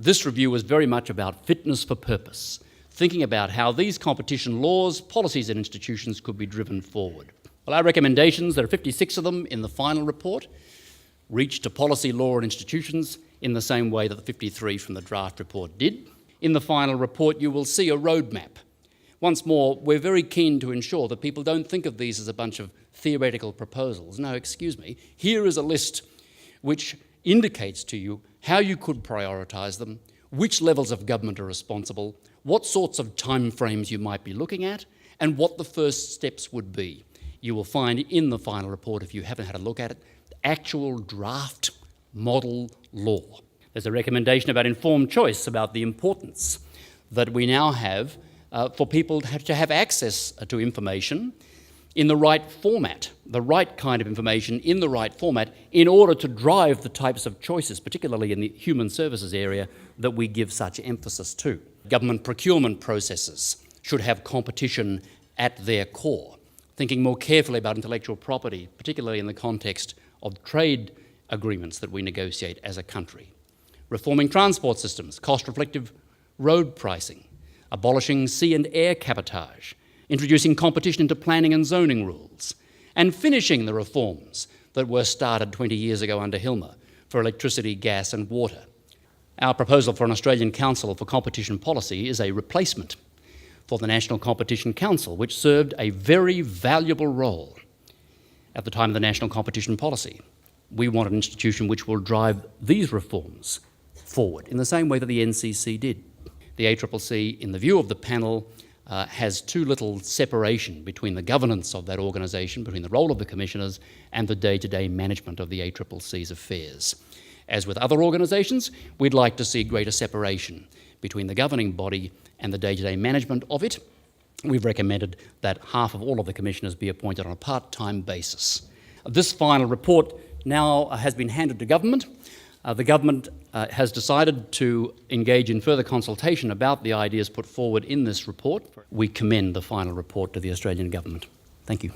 This review was very much about fitness for purpose, thinking about how these competition laws, policies and institutions could be driven forward. Well, our recommendations, there are 56 of them in the final report, reach to policy, law and institutions in the same way that the 53 from the draft report did. In the final report, you will see a roadmap. Once more, we're very keen to ensure that people don't think of these as a bunch of theoretical proposals. No, excuse me. Here is a list which indicates to you how you could prioritise them, which levels of government are responsible, what sorts of timeframes you might be looking at, and what the first steps would be. You will find in the final report, if you haven't had a look at it, actual draft model law. There's a recommendation about informed choice, about the importance that we now have for people to have access to information in the right format, the right kind of information in the right format, in order to drive the types of choices, particularly in the human services area, that we give such emphasis to. Government procurement processes should have competition at their core, thinking more carefully about intellectual property, particularly in the context of trade agreements that we negotiate as a country. Reforming transport systems, cost-reflective road pricing, abolishing sea and air cabotage, introducing competition into planning and zoning rules, and finishing the reforms that were started 20 years ago under Hilmer for electricity, gas and water. Our proposal for an Australian Council for Competition Policy is a replacement for the National Competition Council, which served a very valuable role at the time of the National Competition Policy. We want an institution which will drive these reforms forward in the same way that the NCC did. The ACCC, in the view of the panel, has too little separation between the governance of that organisation, between the role of the commissioners and the day-to-day management of the ACCC's affairs. As with other organisations, we'd like to see greater separation between the governing body and the day-to-day management of it. We've recommended that half of all of the commissioners be appointed on a part-time basis. This final report now has been handed to government. The government has decided to engage in further consultation about the ideas put forward in this report. We commend the final report to the Australian government. Thank you.